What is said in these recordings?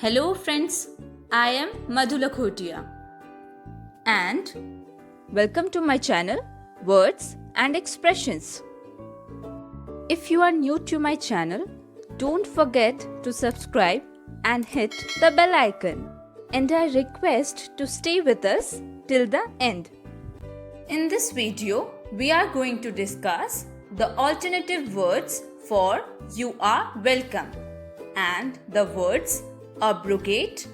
Hello friends, I am Madhu Lakhotia and welcome to my channel Words and Expressions. If you are new to my channel, don't forget to subscribe and hit the bell icon, and I request to stay with us till the end. In this video, we are going to discuss the alternative words for you are welcome and the words abrogate,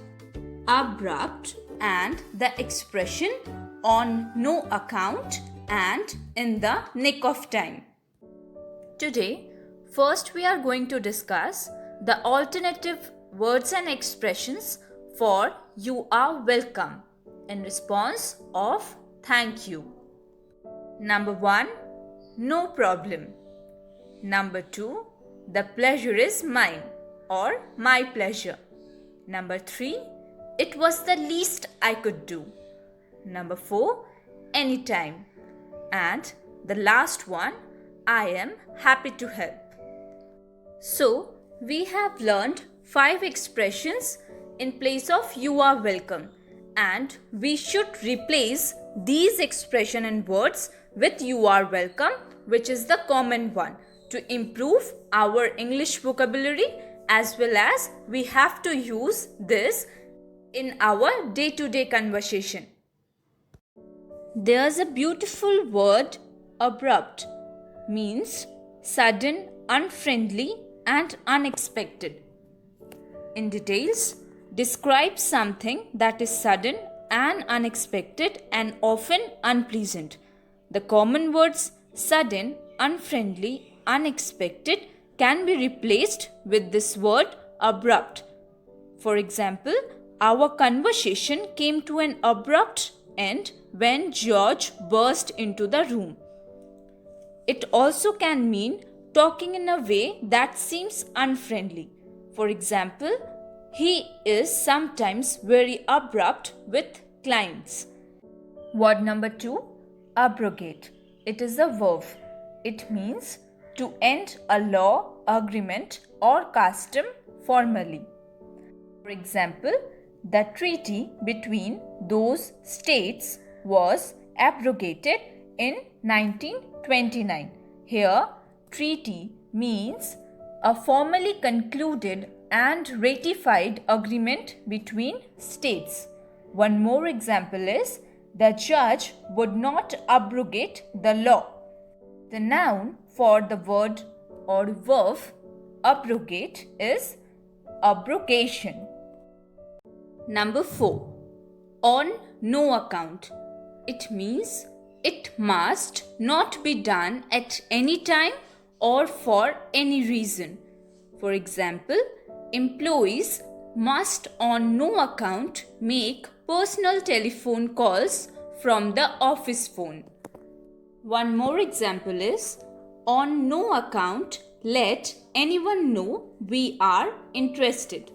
abrupt and the expression on no account and in the nick of time. Today, first we are going to discuss the alternative words and expressions for you are welcome in response of thank you. Number 1, no problem. Number 2, the pleasure is mine or my pleasure. Number 3, it was the least I could do. Number 4, anytime. And the last one, I am happy to help. So, we have learned 5 expressions in place of you are welcome, and we should replace these expression and words with you are welcome, which is the common one, to improve our English vocabulary, as well as we have to use this in our day-to-day conversation. There's a beautiful word abrupt, means sudden, unfriendly and unexpected. In details, describes something that is sudden and unexpected and often unpleasant. The common words sudden, unfriendly, unexpected can be replaced with this word abrupt. For example, our conversation came to an abrupt end when George burst into the room. It also can mean talking in a way that seems unfriendly. For example, he is sometimes very abrupt with clients. Word number 2, abrogate. It is a verb. It means to end a law, agreement or custom formally. For example, the treaty between those states was abrogated in 1929. Here, treaty means a formally concluded and ratified agreement between states. One more example is the judge would not abrogate the law. The noun for the word or verb abrogate is abrogation. Number 4, on no account. It means it must not be done at any time or for any reason. For example, employees must on no account make personal telephone calls from the office phone. One more example is, on no account let anyone know we are interested.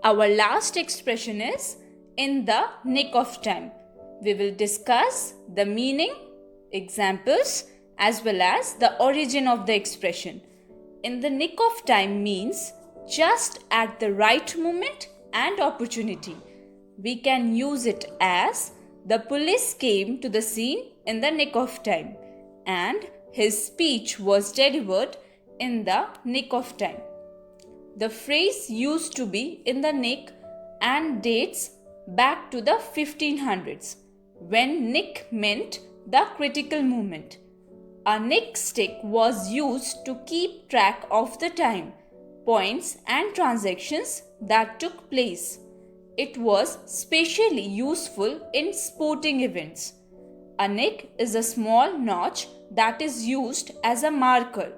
Our last expression is in the nick of time. We will discuss the meaning, examples as well as the origin of the expression. In the nick of time means just at the right moment and opportunity. We can use it as the police came to the scene in the nick of time and his speech was delivered in the nick of time. The phrase used to be in the nick and dates back to the 1500s, when nick meant the critical moment. A nick stick was used to keep track of the time, points and transactions that took place. It was specially useful in sporting events. A nick is a small notch that is used as a marker.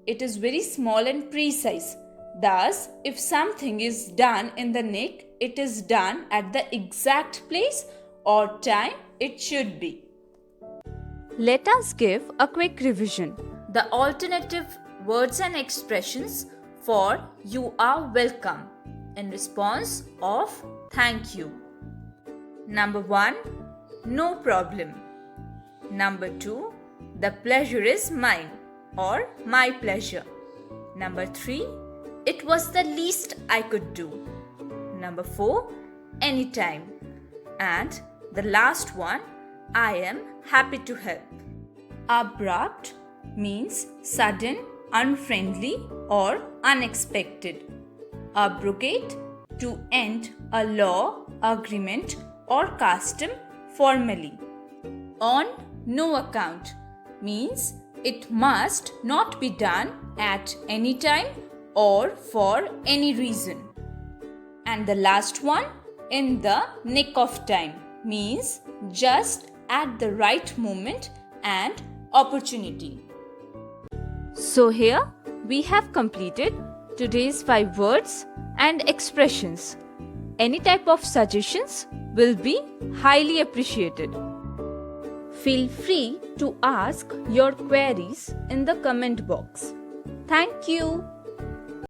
It is very small and precise. Thus, if something is done in the nick, it is done at the exact place or time it should be. Let us give a quick revision. The alternative words and expressions for you are welcome in response of thank you. Number 1, no problem. Number 2, the pleasure is mine or my pleasure. Number 3, it was the least I could do. Number 4, anytime. And the last one, I am happy to help. Abrupt means sudden, unfriendly or unexpected. Abrogate, to end a law, agreement or custom formally. On no account means it must not be done at any time or for any reason. And the last one, in the nick of time, means just at the right moment and opportunity. So here we have completed today's 5 words and expressions. Any type of suggestions will be highly appreciated. Feel free to ask your queries in the comment box. Thank you.